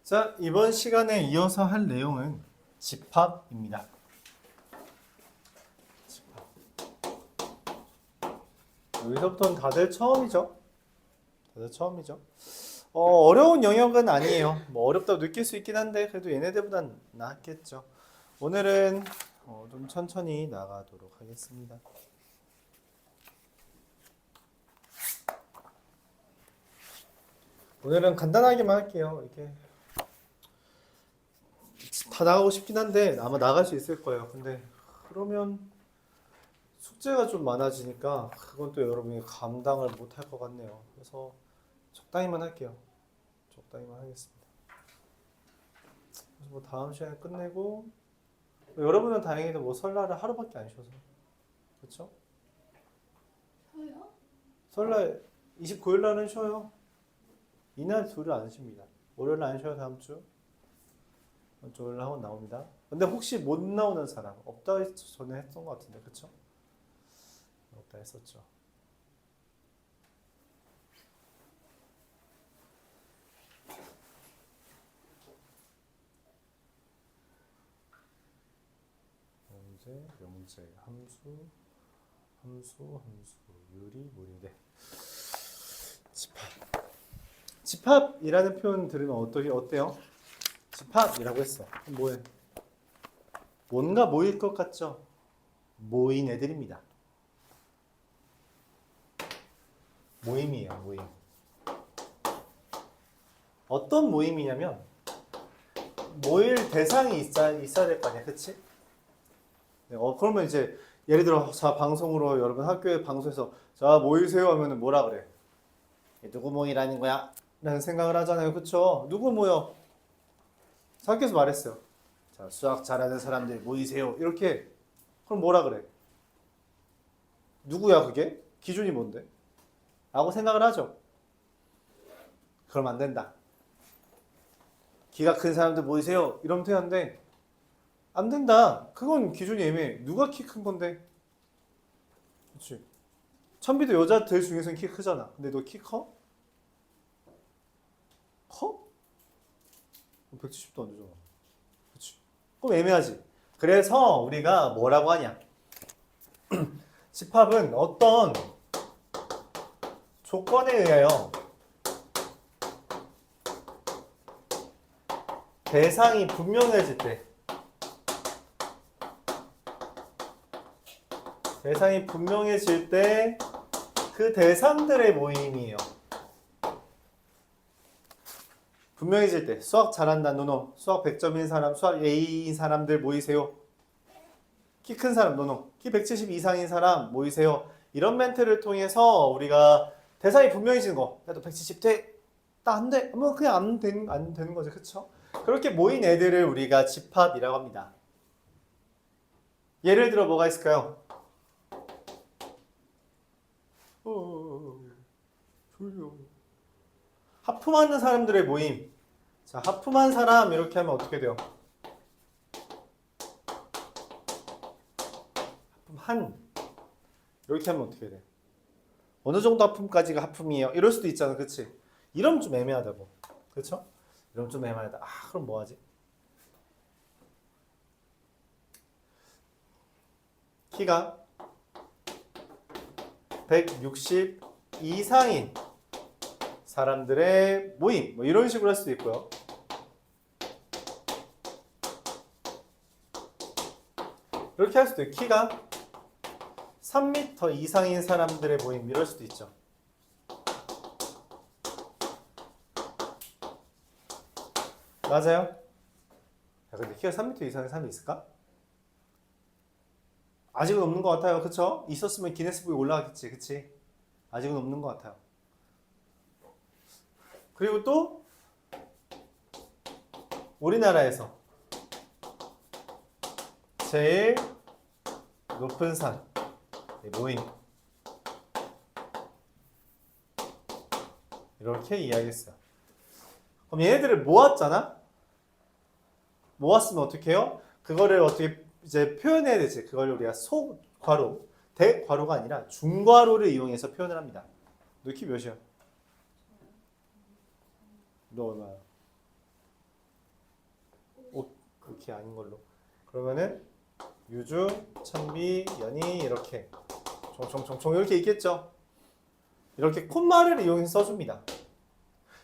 자, 이번 시간에 이어서 할 내용은 집합입니다. 집합. 여기서부터는 다들 처음이죠? 다들 처음이죠? 어려운 영역은 아니에요. 뭐 어렵다고 느낄 수 있긴 한데 그래도 얘네들보단 낫겠죠. 오늘은 좀 천천히 나가도록 하겠습니다. 오늘은 간단하게만 할게요. 이렇게 다 나가고 싶긴 한데 아마 나갈 수 있을 거예요. 근데 그러면 숙제가 좀 많아지니까 그건 또 여러분이 감당을 못 할 것 같네요. 그래서 적당히만 할게요. 적당히만 하겠습니다. 그래서 뭐 다음 시간에 끝내고 여러분은 다행히도 뭐 설날을 하루밖에 안 쉬어서 그렇죠? 쉬어요? 설날 29일 날은 쉬어요. 이날 둘을 안 쉽니다. 월요일 안 쉬어요. 다음 주 월요일 학원 나옵니다. 근데 혹시 못 나오는 사람 없다 전에 했던 것 같은데 그렇죠? 없다 했었죠. 명제, 함수, 유리, 무리대. 집합이라는 표현 들으면 어때요? 집합이라고 했어. 뭐해? 뭔가 모일 것 같죠? 모인 애들입니다. 모임이에요, 모임. 어떤 모임이냐면 모일 대상이 있어야 될 거 아니야, 그치? 그러면 이제 예를 들어 자 방송으로 여러분 학교에 방송에서 자 모이세요 하면은 뭐라 그래? 누구 모이라는 거야? 라는 생각을 하잖아요, 그쵸? 누구 모여? 학교에서 말했어요. 자 수학 잘하는 사람들 모이세요. 이렇게 그럼 뭐라 그래? 누구야 그게? 기준이 뭔데? 라고 생각을 하죠. 그럼 안 된다. 키가 큰 사람들 모이세요. 이러면 되는데 안 된다. 그건 기준이 애매해. 누가 키 큰 건데? 그렇지. 천비도 여자들 중에서는 키 크잖아. 근데 너 키 커? 커? 170도 안 되잖아. 그렇지. 그럼 애매하지. 그래서 우리가 뭐라고 하냐? 집합은 어떤 조건에 의하여 대상이 분명해질 때 그 대상들의 모임이에요. 분명해질 때 수학 잘한다 노노, 수학 100점인 사람, 수학 A인 사람들 모이세요. 키 큰 사람 노노, 키 170 이상인 사람 모이세요. 이런 멘트를 통해서 우리가 대상이 분명해지는 거. 나도 170 돼. 나 안 돼. 뭐 그냥 안 되는 거죠. 그쵸? 그렇게 모인 애들을 우리가 집합이라고 합니다. 예를 들어 뭐가 있을까요? 졸려. 하품하는 사람들의 모임. 자, 하품한 사람 이렇게 하면 어떻게 돼요? 하품한 이렇게 하면 어떻게 돼? 어느 정도 하품까지가 하품이에요? 이럴 수도 있잖아, 그렇지? 이러면 좀 애매하다고, 그렇죠? 이러면 좀 애매하다. 그럼 뭐 하지? 키가 160 이상인 사람들의 모임, 뭐 이런 식으로 할 수도 있고요. 이렇게 할 수도 있고, 키가 3m 이상인 사람들의 모임, 이럴 수도 있죠. 맞아요? 야, 근데 키가 3m 이상인 사람이 있을까? 아직은 없는 것 같아요. 그쵸? 있었으면 기네스북에 올라가겠지. 그치? 아직은 없는 것 같아요. 그리고 또 우리나라에서 제일 높은 산 모임 이렇게 이야기했어요. 그럼 얘네들을 모았잖아? 모았으면 어떻게 해요? 그거를 어떻게 이제 표현해야 되지? 그걸 우리가 소괄호, 대괄호가 아니라 중괄호를 이용해서 표현을 합니다. 너 키 몇이야? 너 얼마야? 이렇게 아닌 걸로. 그러면은 유중, 천비, 연이 이렇게 종종종종 이렇게 있겠죠. 이렇게 콤마를 이용해서 써줍니다.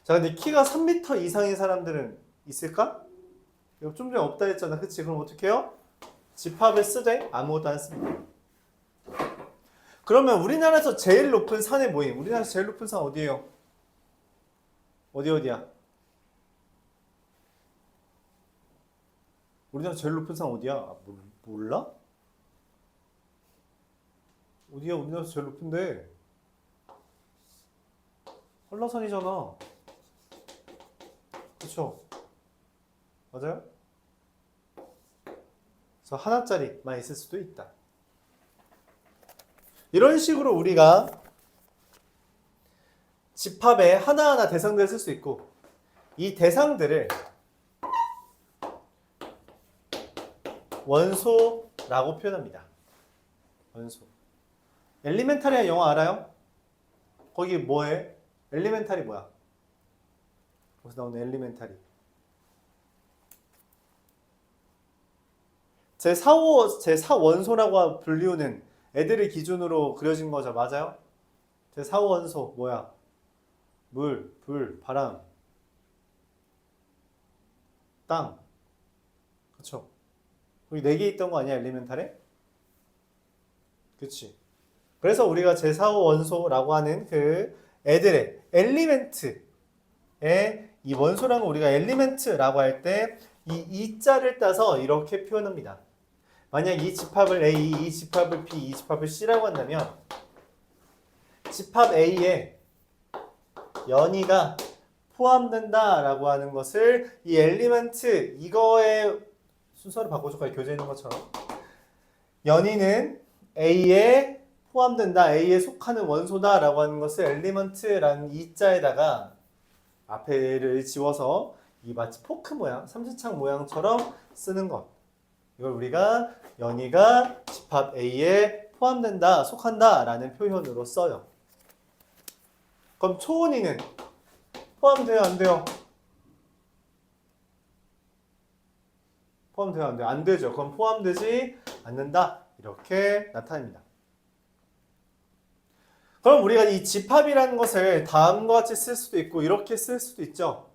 자, 근데 키가 3m 이상인 사람들은 있을까? 이거 좀 전에 없다 했잖아. 그치? 그럼 어떻게 해요? 집합을 쓰되 아무것도 안 씁니다. 그러면 우리나라에서 제일 높은 산의 모임. 우리나라에서 제일 높은 산 어디예요? 어디야? 우리나라 제일 높은 산 어디야? 아, 몰라? 어디야? 우리나라에서 제일 높은데. 한라산이잖아. 그쵸? 맞아요? 그래서 하나짜리만 있을 수도 있다. 이런 식으로 우리가 집합에 하나하나 대상들을 쓸 수 있고, 이 대상들을 원소라고 표현합니다. 원소. 엘리멘탈이라는 영어 알아요? 거기 뭐해? 엘리멘탈이 뭐야? 거기서 나오는 엘리멘탈이. 제4원소라고 불리우는 애들을 기준으로 그려진 거죠. 맞아요? 제4원소 뭐야? 물, 불, 바람, 땅. 그쵸? 거기 4개 있던 거 아니야? 엘리멘탈에? 그치? 그래서 우리가 제4원소라고 하는 그 애들의 엘리멘트의 이 원소라는 거 우리가 엘리멘트라고 할 때 이 이자를 따서 이렇게 표현합니다. 만약 이 집합을 A, 이 집합을 B, 이 집합을 C라고 한다면 집합 A에 연이가 포함된다라고 하는 것을 이 엘리멘트 이거의 순서를 바꿔줄까요? 교재에 있는 것처럼 연이는 A에 포함된다, A에 속하는 원소다라고 하는 것을 엘리먼트라는 이자에다가 앞에를 지워서 이 마치 포크 모양, 삼지창 모양처럼 쓰는 것. 이걸 우리가 연이가 집합 A에 포함된다, 속한다라는 표현으로 써요. 그럼 초원이는 포함돼요, 안 돼요? 포함돼요, 안 돼요? 안 되죠. 그럼 포함되지 않는다. 이렇게 나타냅니다. 그럼 우리가 이 집합이라는 것을 다음과 같이 쓸 수도 있고 이렇게 쓸 수도 있죠.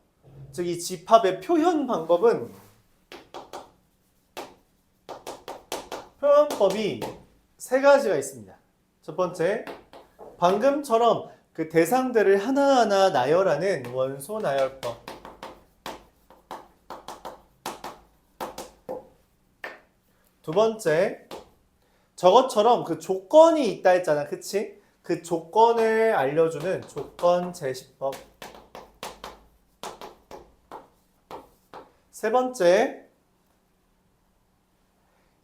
즉 이 집합의 표현 방법은 표현법이 3가지가 있습니다. 첫 번째, 방금처럼 그 대상들을 하나하나 나열하는 원소 나열법. 두 번째, 저것처럼 그 조건이 있다 했잖아. 그치? 그 조건을 알려주는 조건 제시법. 세 번째,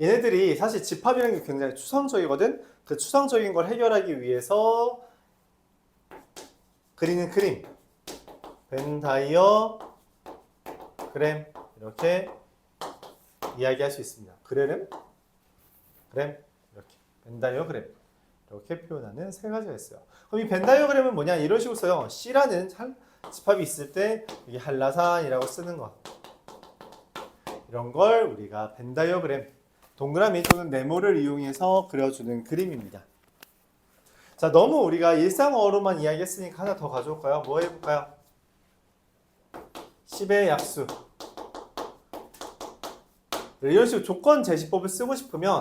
얘네들이 사실 집합이라는 게 굉장히 추상적이거든. 그 추상적인 걸 해결하기 위해서 그리는 그림, 벤 다이어그램 이렇게 이야기할 수 있습니다. 그램 이렇게 벤 다이어그램 이렇게 표현하는 3가지가 있어요. 그럼 이 벤 다이어그램은 뭐냐? 이런 식으로 써요. C라는 집합이 있을 때 이게 한라산이라고 쓰는 것. 이런 걸 우리가 벤 다이어그램, 동그라미 또는 네모를 이용해서 그려주는 그림입니다. 자, 너무 우리가 일상어로만 이야기했으니까 하나 더 가져올까요? 뭐 해볼까요? 10의 약수. 이런 식으로 조건 제시법을 쓰고 싶으면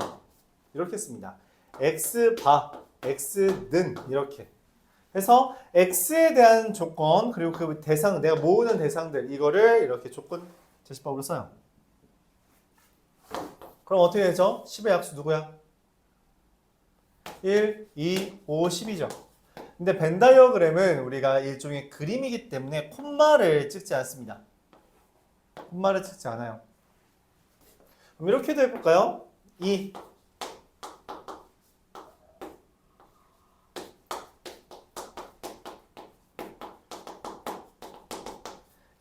이렇게 씁니다. x바, x는 이렇게 해서 x에 대한 조건 그리고 그 대상, 내가 모으는 대상들 이거를 이렇게 조건 제시법으로 써요. 그럼 어떻게 되죠? 10의 약수 누구야? 1, 2, 5, 10이죠. 근데 벤 다이어그램은 우리가 일종의 그림이기 때문에 콤마를 찍지 않습니다. 콤마를 찍지 않아요. 그럼 이렇게도 해볼까요? 2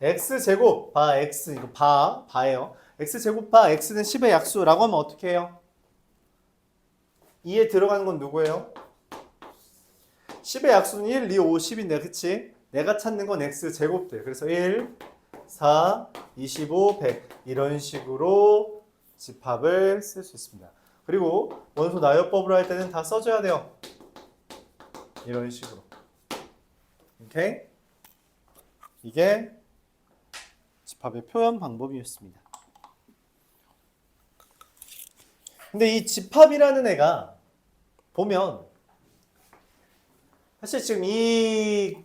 x제곱 바 x 이거 바예요. x제곱 바 x는 10의 약수라고 하면 어떻게 해요? 2에 들어가는 건 누구예요? 10의 약수는 1, 2, 5, 10인데 그치? 내가 찾는 건 x제곱들. 그래서 1, 4, 25, 100 이런 식으로 집합을 쓸 수 있습니다. 그리고 원소 나열법으로 할 때는 다 써줘야 돼요. 이런 식으로. 오케이? 이게 집합의 표현 방법이었습니다. 근데 이 집합이라는 애가 보면 사실 지금 이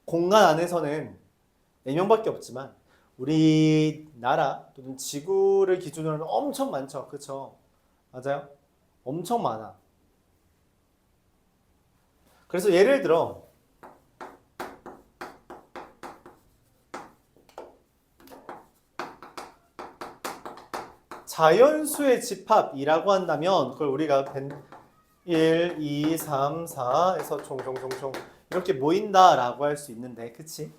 공간 안에서는 4명밖에 없지만 우리나라 또는 지구를 기준으로는 엄청 많죠. 그렇죠? 맞아요? 엄청 많아. 그래서 예를 들어 자연수의 집합이라고 한다면 그걸 우리가 1, 2, 3, 4에서 총총총총 이렇게 모인다라고 할 수 있는데 그치?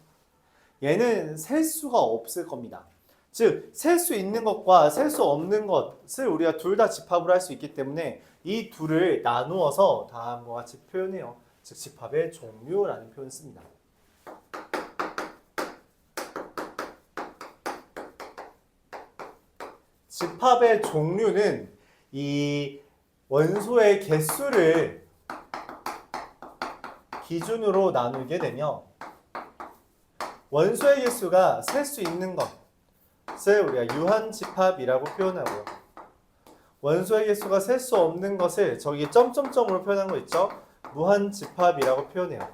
얘는 셀 수가 없을 겁니다. 즉, 셀 수 있는 것과 셀 수 없는 것을 우리가 둘 다 집합을 할 수 있기 때문에 이 둘을 나누어서 다음과 같이 표현해요. 즉, 집합의 종류라는 표현을 씁니다. 집합의 종류는 이 원소의 개수를 기준으로 나누게 되며 원소의 개수가 셀 수 있는 것을 우리가 유한집합이라고 표현하고요. 원소의 개수가 셀 수 없는 것을 저기 점점점으로 표현한 거 있죠? 무한집합이라고 표현해요.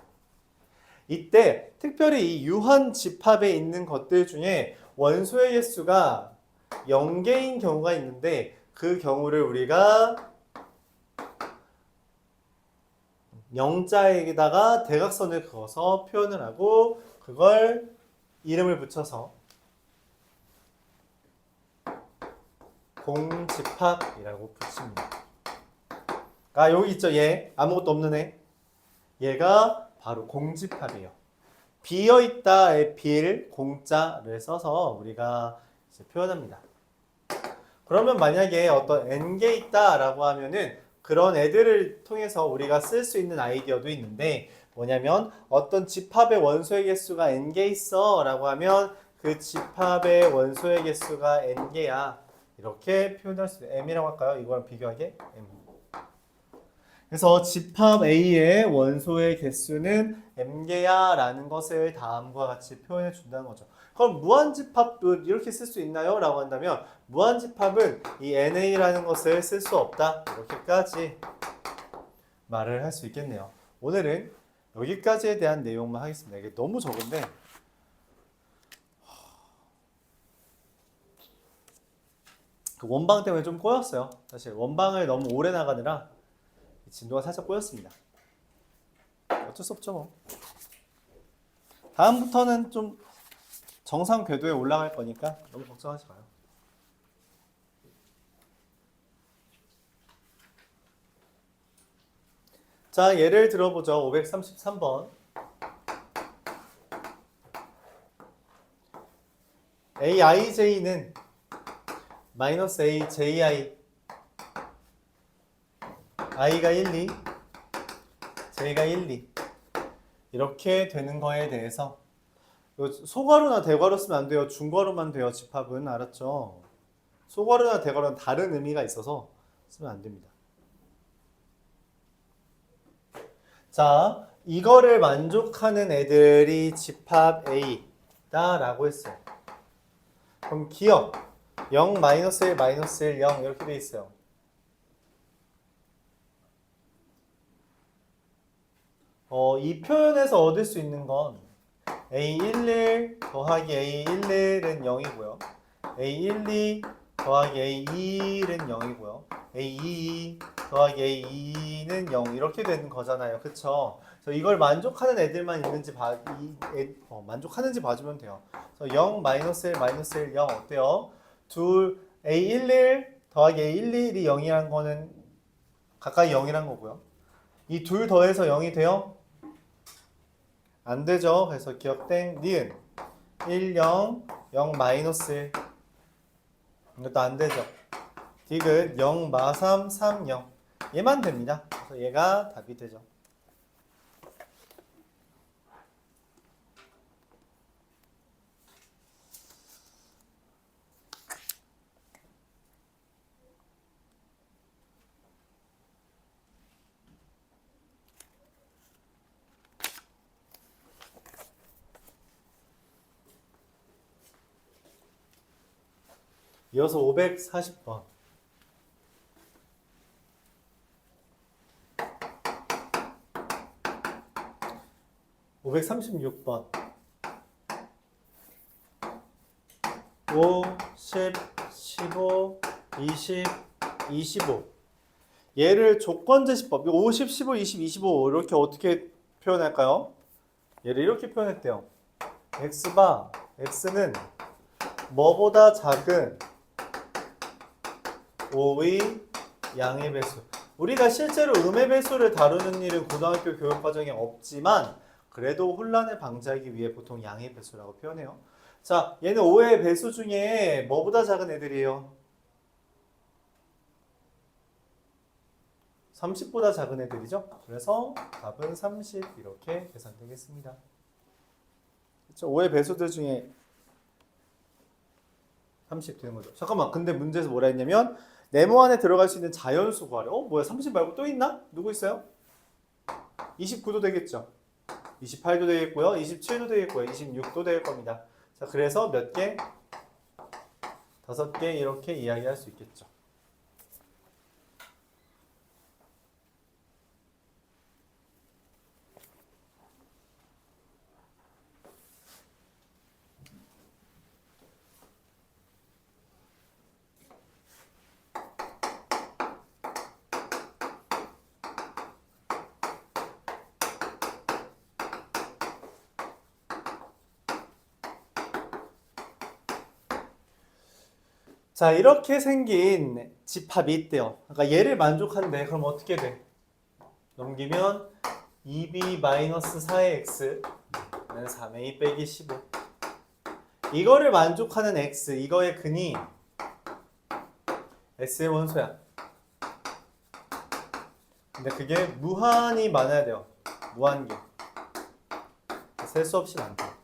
이때 특별히 이 유한집합에 있는 것들 중에 원소의 개수가 0개인 경우가 있는데 그 경우를 우리가 0자에다가 대각선을 그어서 표현을 하고 그걸 이름을 붙여서 공집합이라고 붙입니다. 아, 여기 있죠. 얘 아무것도 없는 애. 얘가 바로 공집합이에요. 비어있다의 빌 공자를 써서 우리가 이제 표현합니다. 그러면 만약에 어떤 n개 있다라고 하면은 그런 애들을 통해서 우리가 쓸 수 있는 아이디어도 있는데 뭐냐면 어떤 집합의 원소의 개수가 n개 있어 라고 하면 그 집합의 원소의 개수가 n개야 이렇게 표현할 수 있어요. m이라고 할까요? 이거랑 비교하게 m. 그래서 집합 A의 원소의 개수는 m개야 라는 것을 다음과 같이 표현해 준다는 거죠. 그럼 무한집합도 이렇게 쓸 수 있나요? 라고 한다면 무한집합은 이 NA라는 것을 쓸 수 없다. 이렇게까지 말을 할 수 있겠네요. 오늘은 여기까지에 대한 내용만 하겠습니다. 이게 너무 적은데 그 원방 때문에 좀 꼬였어요. 사실 원방을 너무 오래 나가느라 진도가 살짝 꼬였습니다. 어쩔 수 없죠 뭐. 다음부터는 좀 정상 궤도에 올라갈 거니까 너무 걱정하지 마요. 자, 예를 들어보죠. 533번. AIJ는 마이너스 AJI I가 1, 2 J가 1, 2 이렇게 되는 거에 대해서 소괄호나 대괄호 쓰면 안 돼요. 중괄호만 돼요. 집합은 알았죠? 소괄호나 대괄호는 다른 의미가 있어서 쓰면 안 됩니다. 자, 이거를 만족하는 애들이 집합 A다 라고 했어요. 그럼 기억 0, 마이너스 1, 마이너스 1, 0 이렇게 돼 있어요. 이 표현에서 얻을 수 있는 건 A11 더하기 A11은 0이고요. A12 더하기 A21은 0이고요. A22 더하기 A2는 0 이렇게 되는 거잖아요. 그쵸? 그래서 이걸 만족하는 애들만 있는지 만족하는지 봐주면 돼요. 그래서 0, 마이너스 1, 마이너스 1, 0 어때요? 둘 A11 더하기 A11이 0이란 거는 가까이 0이란 거고요. 이 둘 더해서 0이 돼요? 안 되죠. 그래서 기억된 니은 1, 0, 0, 마이너스 1 이것도 안 되죠. 디귿 0, 마 3, 3, 0 얘만 됩니다. 그래서 얘가 답이 되죠. 이어서 540번. 536번. 5, 10, 15, 20, 25. 얘를 조건제시법, 50, 15, 20, 25 이렇게 어떻게 표현할까요? 얘를 이렇게 표현했대요. x바, x는 뭐보다 작은 5의 양의 배수. 우리가 실제로 음의 배수를 다루는 일은 고등학교 교육과정에 없지만 그래도 혼란을 방지하기 위해 보통 양의 배수라고 표현해요. 자, 얘는 5의 배수 중에 뭐보다 작은 애들이에요? 30보다 작은 애들이죠. 그래서 답은 30 이렇게 계산되겠습니다. 그렇죠? 5의 배수들 중에 30 되는 거죠. 잠깐만, 근데 문제에서 뭐라 했냐면 네모 안에 들어갈 수 있는 자연수 구하래. 뭐야, 30 말고 또 있나? 누구 있어요? 29도 되겠죠. 28도 되겠고요. 27도 되겠고요. 26도 될 겁니다. 자, 그래서 몇 개? 5개 이렇게 이야기할 수 있겠죠. 자, 이렇게 생긴 집합이 있대요. 그러니까 얘를 만족한대. 그럼 어떻게 돼? 넘기면 2b-4의 x는 3a 빼기 15. 이거를 만족하는 x, 이거의 근이 s의 원소야. 근데 그게 무한히 많아야 돼요. 무한계. 셀 수 없이 많다.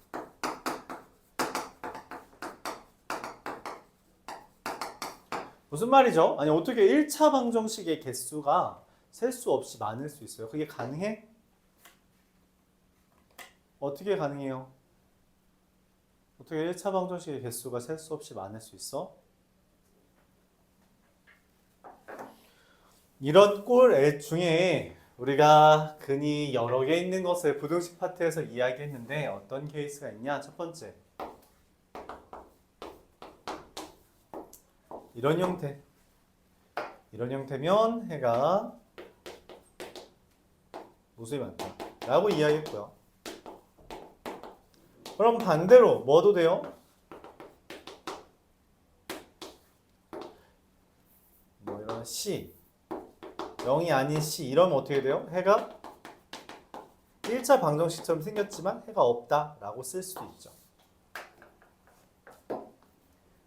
무슨 말이죠? 아니 어떻게 1차 방정식의 개수가 셀 수 없이 많을 수 있어요? 그게 가능해? 어떻게 가능해요? 어떻게 1차 방정식의 개수가 셀 수 없이 많을 수 있어? 이런 꼴 중에 우리가 근이 여러 개 있는 것을 부등식 파트에서 이야기했는데 어떤 케이스가 있냐? 첫 번째, 이런 형태. 이런 형태면 해가 무수히 많다 라고 이야기했고요. 그럼 반대로 뭐도 돼요? 뭐 이런 C, 0이 아닌 C 이러면 어떻게 돼요? 해가 1차 방정식처럼 생겼지만 해가 없다 라고 쓸 수도 있죠.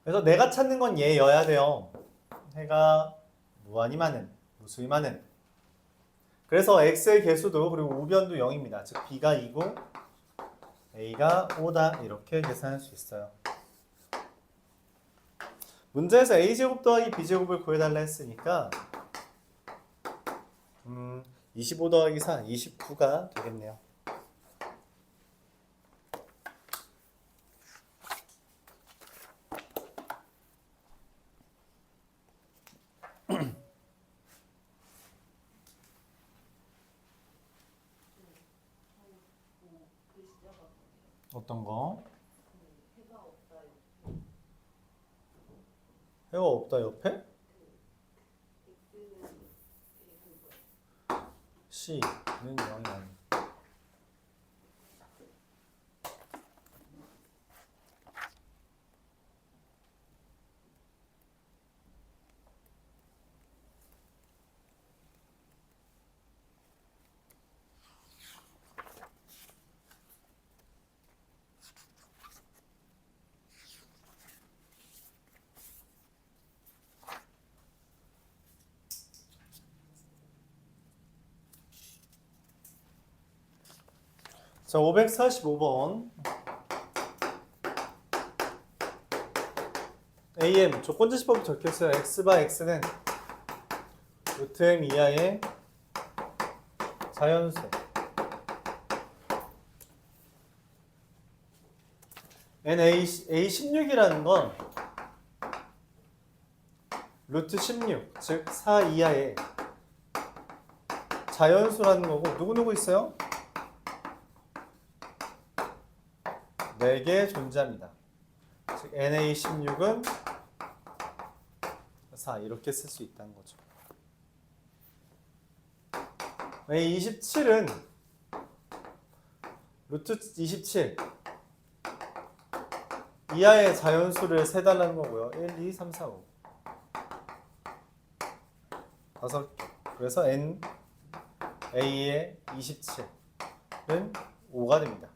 그래서 내가 찾는 건 얘여야 돼요. 해가 무한히 많은, 무수히 많은. 그래서 x의 개수도 그리고 우변도 0입니다. 즉 b가 2고 a가 5다 이렇게 계산할 수 있어요. 문제에서 a제곱 더하기 b제곱을 구해달라 했으니까 25 더하기 4, 29가 되겠네요. 어떤 거? 해가 없다 옆에? C는 0이 아니다. 자, 545번 AM 조건제시법 적혀있어요. x바 x는 루트 m 이하의 자연수 n a16이라는 건 루트 16, 즉 4 이하의 자연수라는 거고 누구누구 있어요? 4개 존재합니다. 즉 NA16은 4 이렇게 쓸 수 있다는 거죠. A27은 루트 27 이하의 자연수를 세달라는 거고요. 1, 2, 3, 4, 5 5개. 그래서 N A의 27은 5가 됩니다.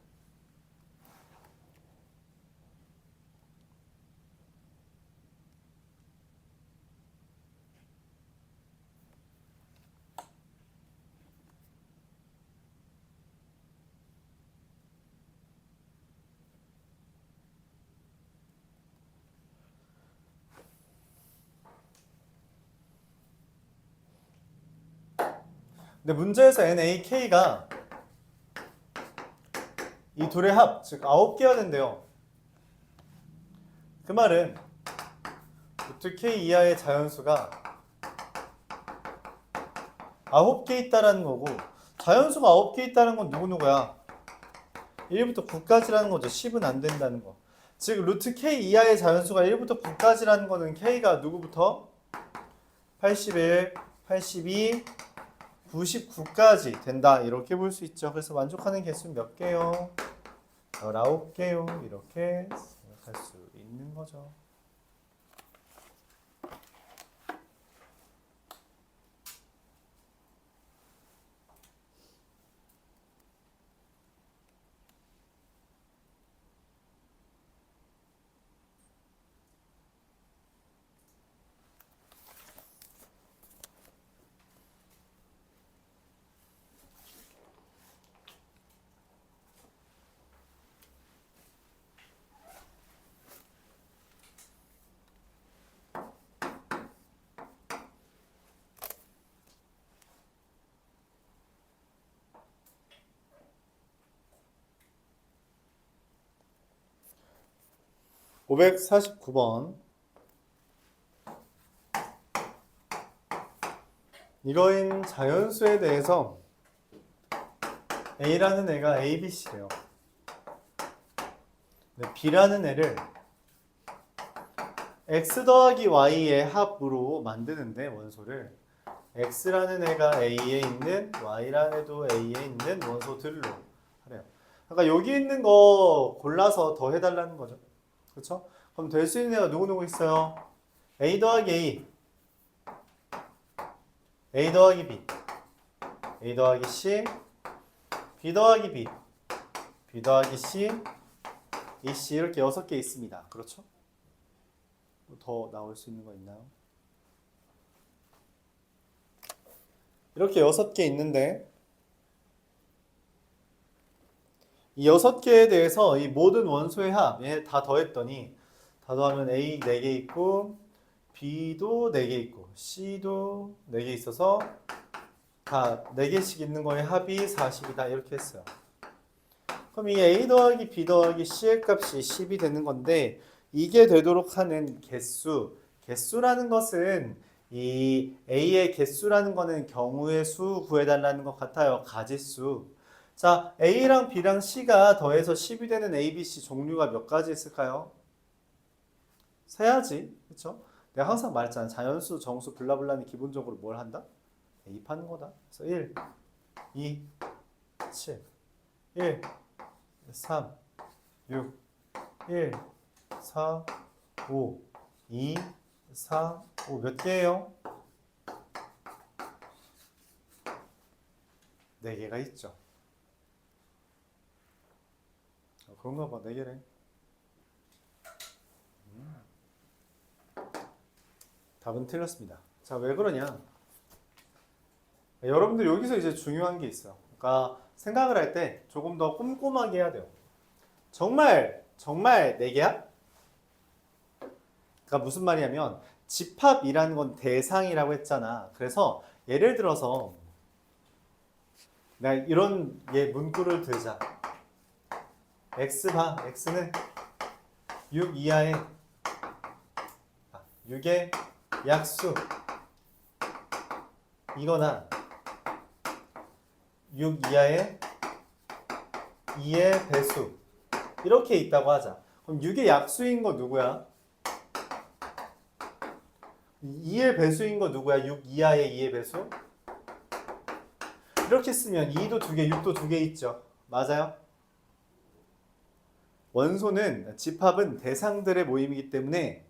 근데 문제에서 NAK가 이 둘의 합, 즉 9개가 된대요. 그 말은 루트 K 이하의 자연수가 9개 있다라는 거고, 자연수가 9개 있다는 건 누구누구야? 1부터 9까지라는 거죠. 10은 안 된다는 거. 즉 루트 K 이하의 자연수가 1부터 9까지라는 거는 K가 누구부터? 81, 82, 99까지 된다. 이렇게 볼 수 있죠. 그래서 만족하는 개수는 몇 개요? 19개요. 이렇게 생각할 수 있는 거죠. (549번) 이거인 자연수에 대해서 A라는 애가 A, B, C래요. B라는 애를 X 더하기 Y의 합으로 만드는데 원소를 X라는 애가 A에 있는 Y라는 애도 A에 있는 원소들로 하래요. 그러니까 여기 있는 거 골라서 더 해달라는 거죠. 그렇죠? 그럼 될 수 있는 애가 누구누구 있어요? A 더하기 A, A 더하기 B, A 더하기 C, B 더하기 B, B 더하기 C, E, C 이렇게 6개 있습니다. 그렇죠? 더 나올 수 있는 거 있나요? 이렇게 6개 있는데 이 6개에 대해서 이 모든 원소의 합, 얘 다 더했더니 다 더하면 A 4개 있고 B도 4개 있고 C도 4개 있어서 다 4개씩 있는 거의 합이 40이다 이렇게 했어요. 그럼 이 A 더하기 B 더하기 C의 값이 10이 되는 건데 이게 되도록 하는 개수라는 것은 이 A의 개수라는 거는 경우의 수 구해달라는 것 같아요. 가지수. 자, A랑 B랑 C가 더해서 10이 되는 A, B, C 종류가 몇 가지 있을까요? 세야지. 그렇죠? 내가 항상 말했잖아. 자연수, 정수, 블라블라는 기본적으로 뭘 한다? 대입하는 거다. 그래서 1, 2, 7, 1, 3, 6, 1, 4, 5, 2, 4, 5 몇 개예요? 4개가 있죠. 그런가 봐. 4개래. 답은 틀렸습니다. 자, 왜 그러냐? 여러분들 여기서 이제 중요한 게 있어요. 그러니까 생각을 할 때 조금 더 꼼꼼하게 해야 돼요. 정말 4개야? 그러니까 무슨 말이냐면 집합이라는 건 대상이라고 했잖아. 그래서 예를 들어서 내가 이런 문구를 들자. X 봐. X는 6 이하의 6의 약수 이거나 6 이하의 2의 배수 이렇게 있다고 하자. 그럼 6의 약수인 거 누구야? 2의 배수인 거 누구야? 6 이하의 2의 배수? 이렇게 쓰면 2도 2개, 6도 2개 있죠. 맞아요? 원소는 집합은 대상들의 모임이기 때문에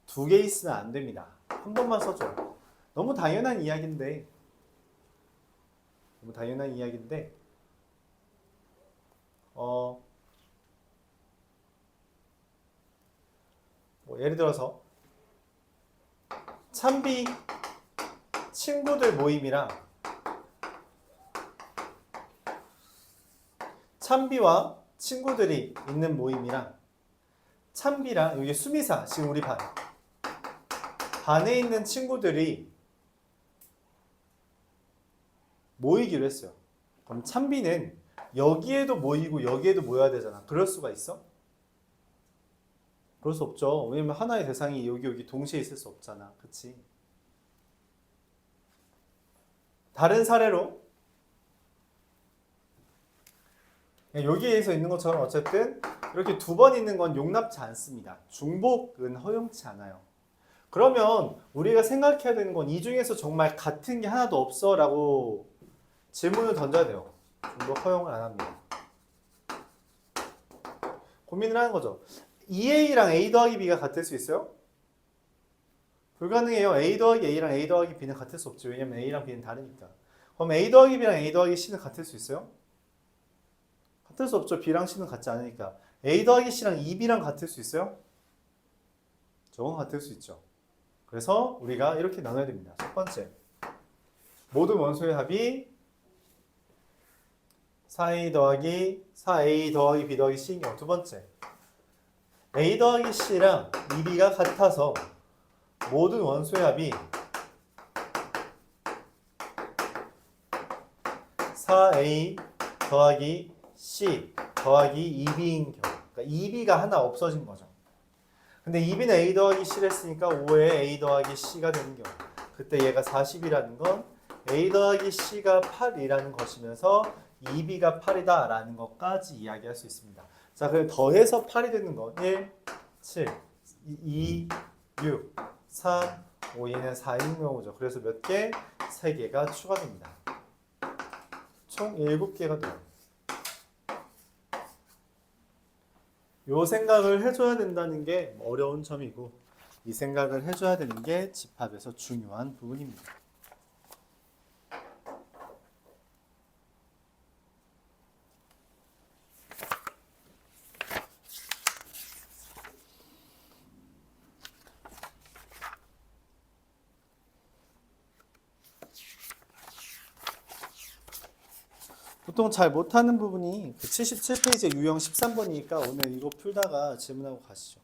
2개 있으면 안 됩니다. 한 번만 써줘요. 너무 당연한 이야기인데 뭐 예를 들어서 참비 친구들 모임이랑 참비와 친구들이 있는 모임이랑 참비랑 여기 수미사 지금 우리 반에 있는 친구들이 모이기로 했어요. 그럼 참비는 여기에도 모이고 여기에도 모여야 되잖아. 그럴 수가 있어? 그럴 수 없죠. 왜냐면 하나의 대상이 여기 동시에 있을 수 없잖아. 그치? 다른 사례로 여기에서 있는 것처럼 어쨌든 이렇게 2번 있는 건 용납치 않습니다. 중복은 허용치 않아요. 그러면 우리가 생각해야 되는 건 이 중에서 정말 같은 게 하나도 없어 라고 질문을 던져야 돼요. 중복 허용을 안 합니다. 고민을 하는 거죠. 2a랑 a 더하기 b가 같을 수 있어요? 불가능해요. a 더하기 a랑 a 더하기 b는 같을 수 없죠. 왜냐면 a랑 b는 다르니까. 그럼 a 더하기 b랑 a 더하기 c는 같을 수 있어요? 같을 수 없죠. b랑 c는 같지 않으니까. a 더하기 c랑 2b랑 같을 수 있어요? 저건 같을 수 있죠. 그래서 우리가 이렇게 나눠야 됩니다. 첫 번째, 모든 원소의 합이 4a 더하기 4a 더하기 b 더하기 c인 경우. 두 번째, a 더하기 c랑 2b가 같아서 모든 원소의 합이 4a 더하기 c 더하기 2b인 경우. 그러니까 2b가 하나 없어진 거죠. 근데 2b는 a 더하기 c를 했으니까 5에 a 더하기 c가 되는 경우. 그때 얘가 40이라는 건 a 더하기 c가 8이라는 것이면서 2b가 8이다 라는 것까지 이야기할 수 있습니다. 자, 그럼 더해서 8이 되는 건 1, 7, 2, 6, 3, 5, 얘는 4인 경우죠. 그래서 몇 개? 3개가 추가됩니다. 총 7개가 돼요. 요 생각을 해줘야 된다는 게 어려운 점이고, 이 생각을 해줘야 되는 게 집합에서 중요한 부분입니다. 보통 잘 못하는 부분이 그 77페이지 유형 13번이니까 오늘 이거 풀다가 질문하고 가시죠.